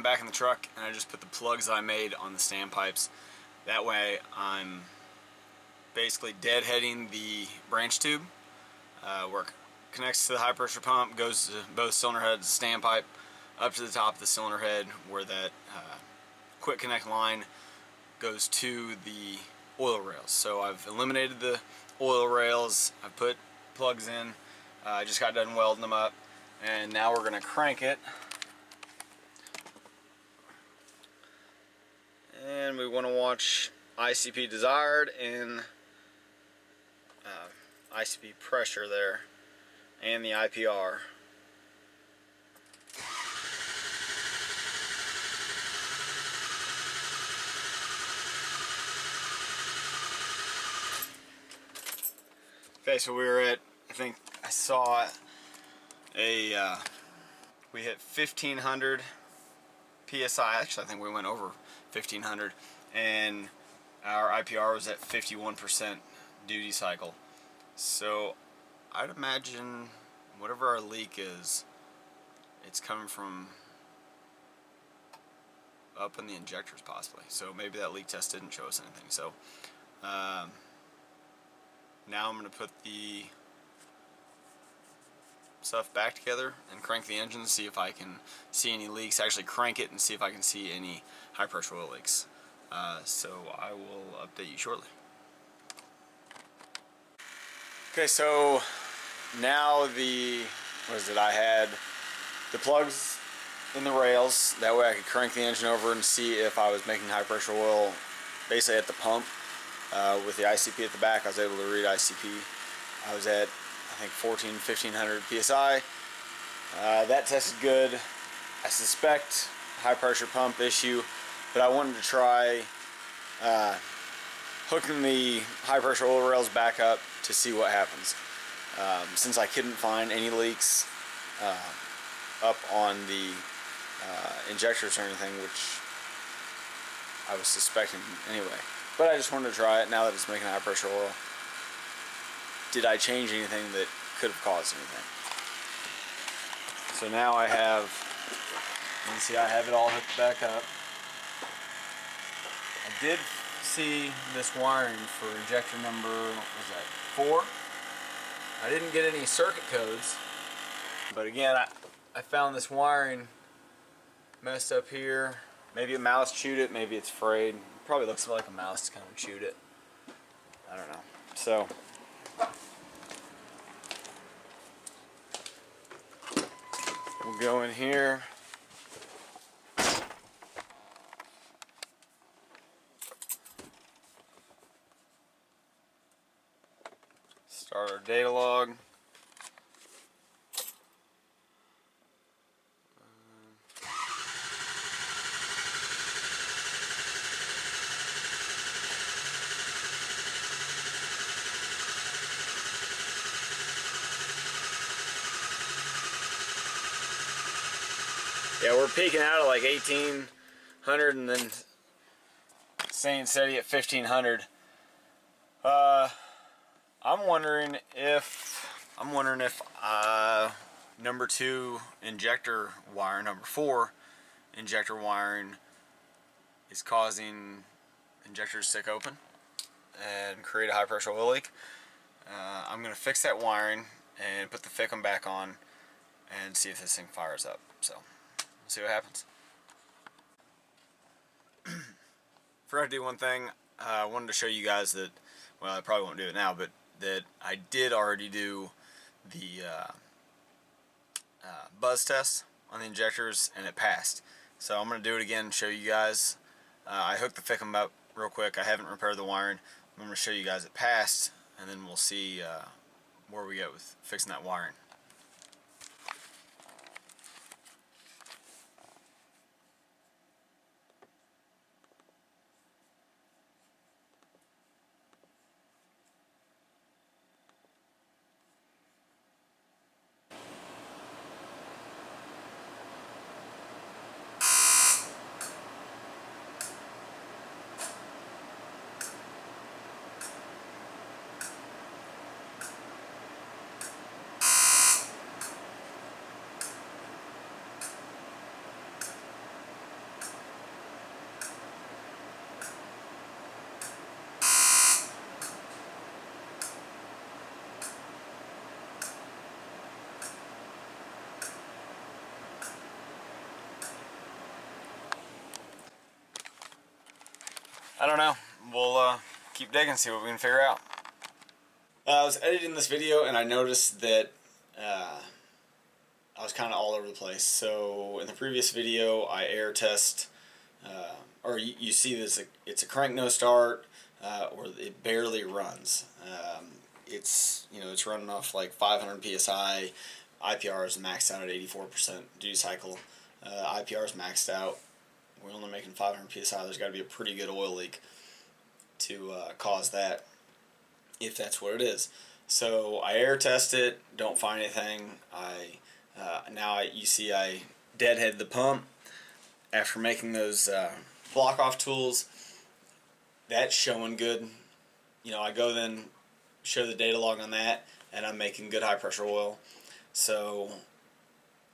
I'm back in the truck and I just put the plugs that I made on the standpipes. That way I'm basically deadheading the branch tube where it connects to the high pressure pump, goes to both cylinder heads, standpipe, up to the top of the cylinder head where that quick connect line goes to the oil rails. So I've eliminated the oil rails, I've put plugs in, I just got done welding them up, and now we're going to crank it. And we want to watch ICP desired and ICP pressure there, and the IPR. Okay, so we were at, I think I saw a, we hit 1500 PSI, actually I think we went over 1500, and our IPR was at 51% duty cycle. So I'd imagine whatever our leak is, it's coming from up in the injectors possibly. So maybe that leak test didn't show us anything. So now I'm going to put the stuff back together and crank the engine, see if I can see any leaks. Actually crank it and see if I can see any high pressure oil leaks. So I will update you shortly. Okay, so now I had the plugs in the rails, that way I could crank the engine over and see if I was making high pressure oil basically at the pump. With the ICP at the back, I was able to read ICP. I was at, I think, 1500 PSI. That tested good. I suspect high pressure pump issue, but I wanted to try hooking the high pressure oil rails back up to see what happens. Since I couldn't find any leaks up on the injectors or anything, which I was suspecting anyway. But I just wanted to try it now that it's making high pressure oil. Did I change anything that could have caused anything? So now I have, you can see I have it all hooked back up. I did see this wiring for injector number, what was that, 4? I didn't get any circuit codes, but again, I found this wiring messed up here. Maybe a mouse chewed it, maybe it's frayed. Probably looks like a mouse kind of chewed it. I don't know. So we'll go in here. Start our data log. Yeah, we're peaking out at like 1800 and then staying steady at 1500. I'm wondering if number 2 injector wire, number 4 injector wiring is causing injectors to stick open and create a high pressure oil leak. I'm going to fix that wiring and put the Fickum back on and see if this thing fires up. So we'll see what happens. Forgot to do one thing. I wanted to show you guys that, well, I probably won't do it now, but that I did already do the buzz test on the injectors and it passed. So I'm going to do it again and show you guys. I hooked the Fickum up real quick. I haven't repaired the wiring. I'm going to show you guys it passed, and then we'll see where we get with fixing that wiring. I don't know. We'll keep digging, see what we can figure out. I was editing this video and I noticed that I was kind of all over the place. So in the previous video, I air test, or you see this, it's a crank no start, or it barely runs. It's running off like 500 psi. IPR is maxed out at 84% duty cycle. IPR is maxed out. We're only making 500 psi. There's got to be a pretty good oil leak to cause that, if that's what it is. So I air test it, don't find anything. You see I deadhead the pump after making those block off tools. That's showing good. I go then show the data log on that, and I'm making good high pressure oil. So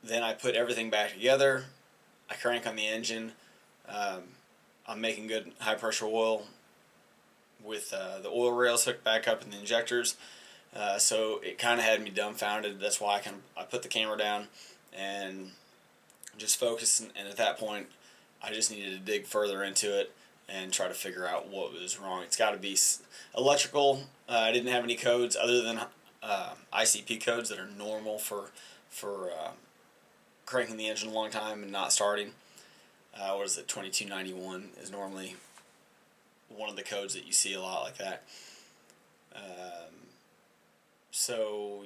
then I put everything back together. I crank on the engine. I'm making good high pressure oil with the oil rails hooked back up in the injectors. So it kind of had me dumbfounded. That's why I put the camera down and just focused. And at that point, I just needed to dig further into it and try to figure out what was wrong. It's got to be electrical. I didn't have any codes other than ICP codes that are normal for cranking the engine a long time and not starting. What is it? 2291 is normally one of the codes that you see a lot like that. So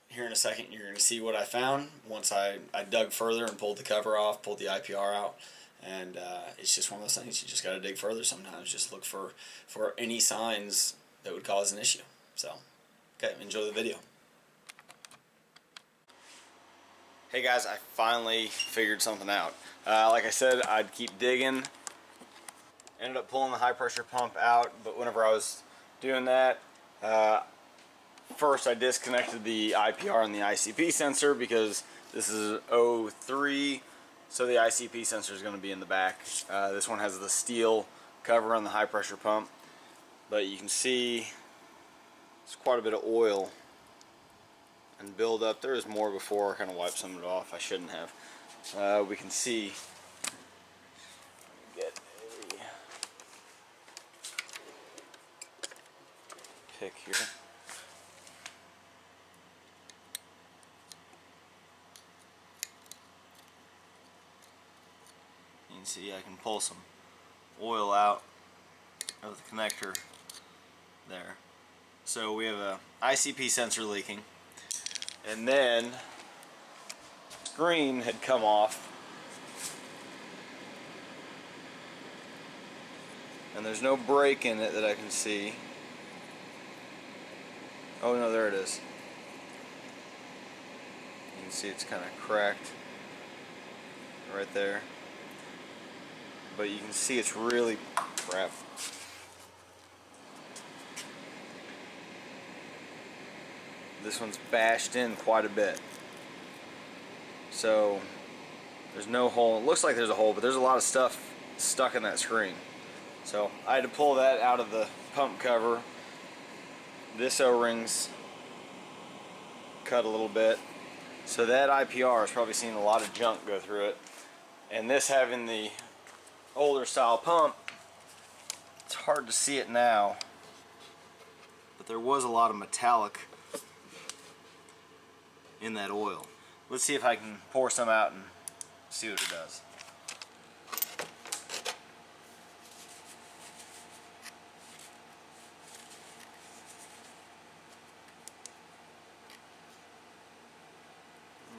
here in a second you're going to see what I found once I dug further and pulled the cover off, pulled the IPR out, and it's just one of those things. You just got to dig further sometimes. Just look for any signs that would cause an issue. So, okay, enjoy the video. Hey guys, I finally figured something out. Like I said, I'd keep digging. Ended up pulling the high pressure pump out, but whenever I was doing that, first I disconnected the IPR and the ICP sensor because this is 03, so the ICP sensor is going to be in the back. This one has the steel cover on the high pressure pump, but you can see it's quite a bit of oil and build up. There is more before. I kind of wiped some of it off. I shouldn't have. We can see. Get a pick here. You can see I can pull some oil out of the connector there. So we have a ICP sensor leaking, and then screen had come off, and there's no break in it that I can see. Oh no, there it is. You can see it's kind of cracked right there, but you can see it's really crap. This one's bashed in quite a bit. So there's no hole. It looks like there's a hole, but there's a lot of stuff stuck in that screen. So I had to pull that out of the pump cover. This O-ring's cut a little bit. So that IPR has probably seen a lot of junk go through it. And this having the older style pump, it's hard to see it now, but there was a lot of metallic in that oil. Let's see if I can pour some out and see what it does.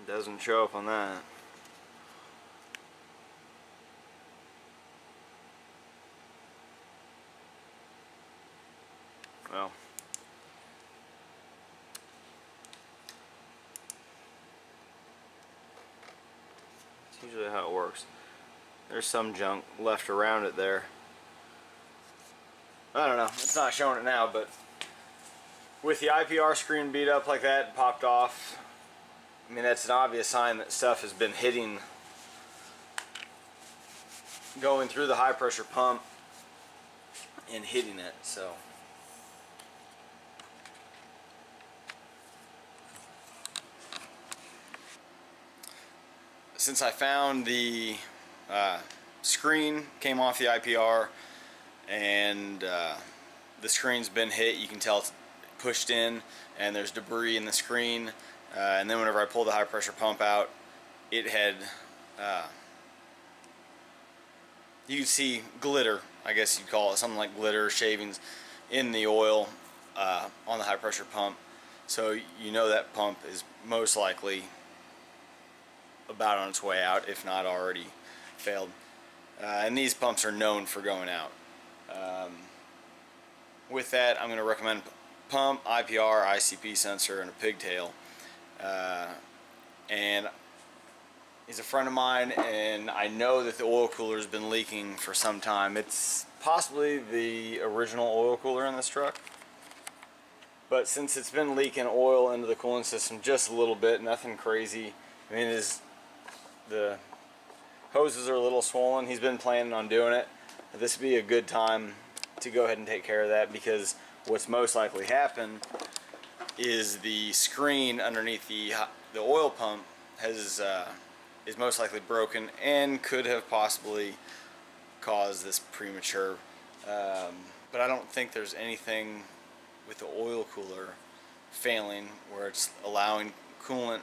It doesn't show up on that. Well, it's usually how it works. There's some junk left around it there. I don't know, it's not showing it now, but with the IPR screen beat up like that and popped off, I mean, that's an obvious sign that stuff has been hitting, going through the high pressure pump and hitting it. So since I found the screen came off the IPR and the screen's been hit. You can tell it's pushed in, and there's debris in the screen. And then whenever I pulled the high pressure pump out, it had you could see glitter, I guess you'd call it, something like glitter shavings in the oil on the high pressure pump. So you know that pump is most likely about on its way out, if not already failed. And these pumps are known for going out. With that, I'm going to recommend pump, IPR, ICP sensor, and a pigtail. And he's a friend of mine, and I know that the oil cooler has been leaking for some time. It's possibly the original oil cooler in this truck, but since it's been leaking oil into the cooling system just a little bit, nothing crazy. I mean, the hoses are a little swollen. He's been planning on doing it. This would be a good time to go ahead and take care of that, because what's most likely happen is the screen underneath the oil pump is most likely broken and could have possibly caused this premature. But I don't think there's anything with the oil cooler failing where it's allowing coolant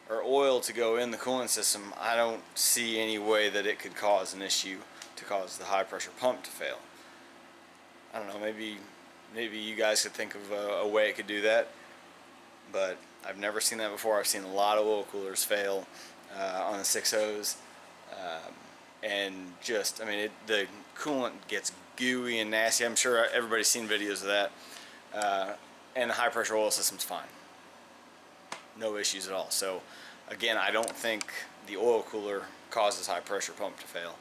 or oil to go in the coolant system. I don't see any way that it could cause an issue to cause the high pressure pump to fail. I don't know, maybe you guys could think of a way it could do that, but I've never seen that before. I've seen a lot of oil coolers fail on the 6.0s, and just, I mean, the coolant gets gooey and nasty. I'm sure everybody's seen videos of that, and the high pressure oil system's fine. No issues at all. So again, I don't think the oil cooler causes high pressure pump to fail.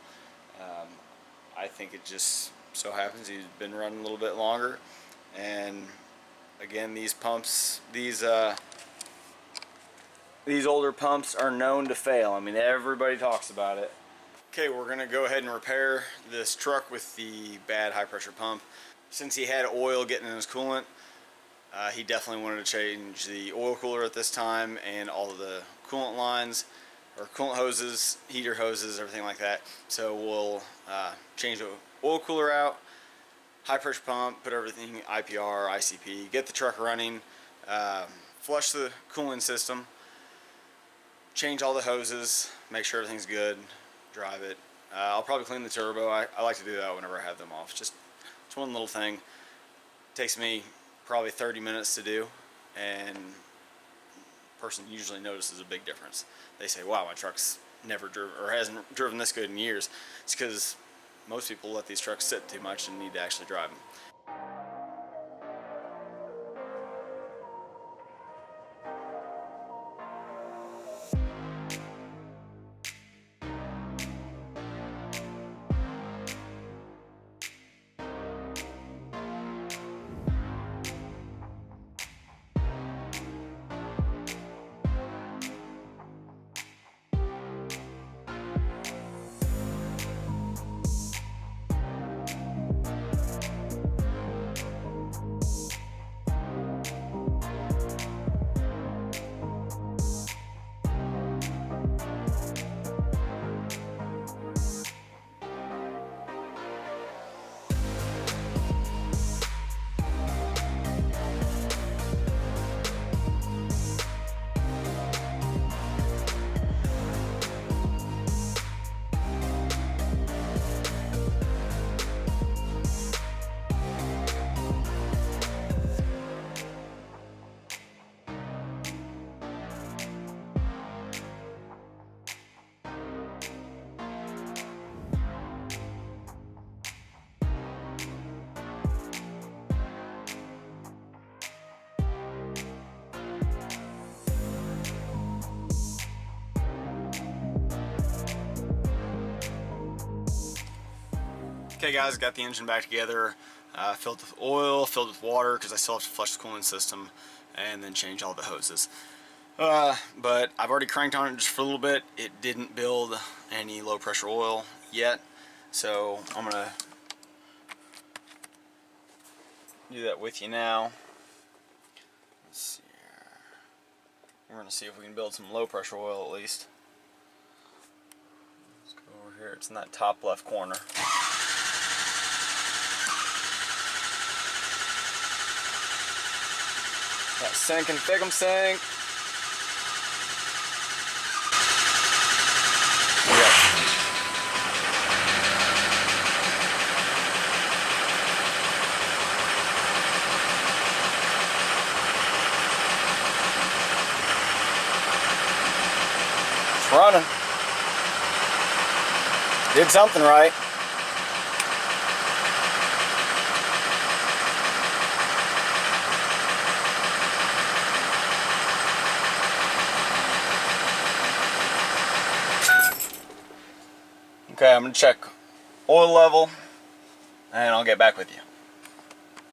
I think it just so happens he's been running a little bit longer, and again, these pumps, these older pumps are known to fail. I mean, everybody talks about it. Okay, we're gonna go ahead and repair this truck with the bad high pressure pump. Since he had oil getting in his coolant, he definitely wanted to change the oil cooler at this time, and all of the coolant lines, or coolant hoses, heater hoses, everything like that. So we'll change the oil cooler out, high pressure pump, put everything IPR, ICP, get the truck running, flush the cooling system, change all the hoses, make sure everything's good, drive it. I'll probably clean the turbo. I like to do that whenever I have them off. Just one little thing. Takes me probably 30 minutes to do, and the person usually notices a big difference. They say, wow, my truck's never driven or hasn't driven this good in years. It's because most people let these trucks sit too much and need to actually drive them. Okay guys, got the engine back together, filled with oil, filled with water because I still have to flush the cooling system, and then change all the hoses. But I've already cranked on it just for a little bit. It didn't build any low pressure oil yet, so I'm gonna do that with you now. Let's see here. We're gonna see if we can build some low pressure oil at least. Let's go over here. It's in that top left corner. Got sink and thick 'em sink. It's running. Did something right. Okay, I'm gonna check oil level and I'll get back with you.